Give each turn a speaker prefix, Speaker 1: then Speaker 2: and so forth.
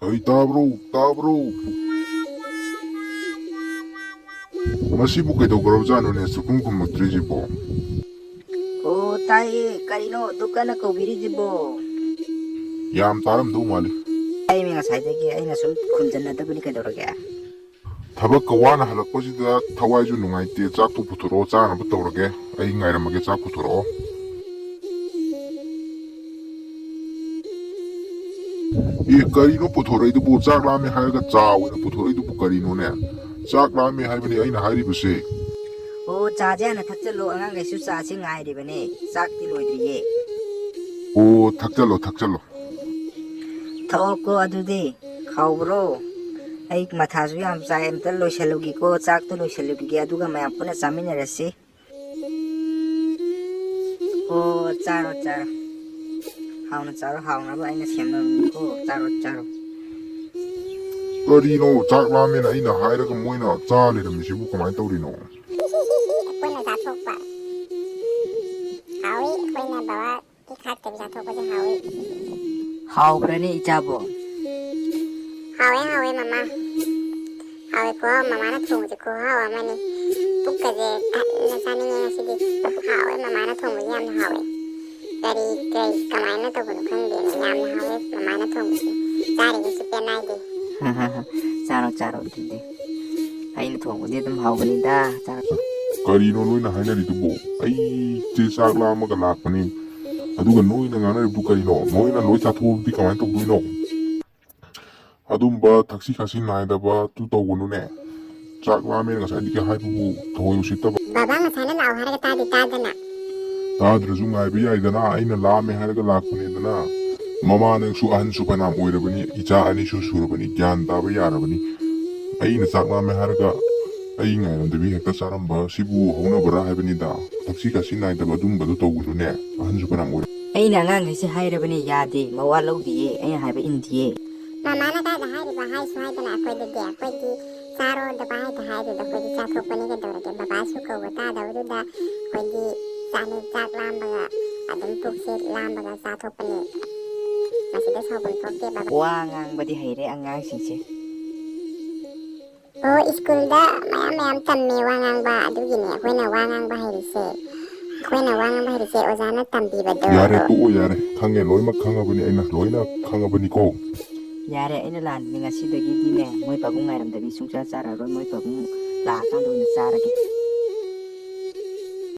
Speaker 1: Hey tabro, tabro. Masibu kaidogarabjanoने sukum kummaktrijibo.
Speaker 2: Oh, tayo, kanino, doon ka na kaubirijibo.
Speaker 1: Yam taramdau mali.
Speaker 2: Ay, may ngasayda ki, ay nasum kunjan na tabi ni kadorage.
Speaker 1: Thabak kawana halakpasida thawaiju nungaite chaktu puturo chana butawrage. Ai ngairamage chak puturo. Karino puthoraidubu chak lame haiga chawina puthoraidubu karino ne. Chak lame haibani aina hairibase.
Speaker 2: Oh, chaja na thakchalo angang ay susa si ngay di ba ni? Sakti loidriye.
Speaker 1: O thakchalo thakchalo.
Speaker 2: Tao ko adude, khawbro. Ay mathasu yam sa emtal lo shalugi ko, sakto lo shalugi ki aduga may apuna samin na rasi. Oh, charo charo. Haw na ba ay nasyam na ko, charo.
Speaker 1: Karino chak lame na aina hairaga moina chaliramisibu kamai tawrino.
Speaker 3: Kuna zathokpa. Hawi kuna bawa ikat ke zathokpa je hawi.
Speaker 2: Khawbra ni ichabo.
Speaker 3: Hawi mama. Hawi ko mama na thong je ko hawa mani. Pukka je na sani nga sidi. Hawi mama na thong je yam na hawi. Dari kamai na to bunu khang de na yam na hawi mama na thong je. Dari je supe nai de.
Speaker 2: Charo dude. Ay na thong di dum hawbani da, charo.
Speaker 1: Karino noina hainaridubu. Ai che chak lamaga lakpani. Aduga noina nganaribu karino. Noina loi chathubi kamai tawduino. Adumba taxi kasi naidaba tu tawgunune. Chak lame ngasai haibubu thoi usittaba.
Speaker 3: Baba nga sana lau haraga tadi tadana.
Speaker 1: Tadrasu ngaibi aidana aina lame haraga lakpanidana. Mama nangsu ahansu panam oirabani. Icha anishu surabani. Gyan taba yarabani. Aina chak lame haraga ai ngairamdabi hekta charamba sibu haunabara haibanida. Taxi kasi naidaba adumbadu tawgunune. Ahansu panam oirabani.
Speaker 2: Ay na nga ngay si hayrabani yade, mawalaw diye, ay na hayba indiye.
Speaker 3: Mama na kada hai ba hai su hai dana akwai da dia akwai di saro da ba hai da hai da akwai di chathok pani ga dora ke baba su ko wata da wudu da akwai di sani chak lam ba ga adum tuk se lam ba ga chathok pani masih da sabun tok ke baba
Speaker 2: Wa ngang ba di hayre ang ngang singse.
Speaker 3: oh school da mayam tammi wangang ba adu gini akwai na wangang ba hai se akwai na wangang ba hai se ozana tambi ba do
Speaker 1: Yare tu yare. Kange loima kangabani aina loina kangabani ko.
Speaker 2: Yare ay na lan, nga si dagi di ne, mo'y pagong ngayram dabi sung sa chara ron, mo'y pagong lakang doon na chara ke.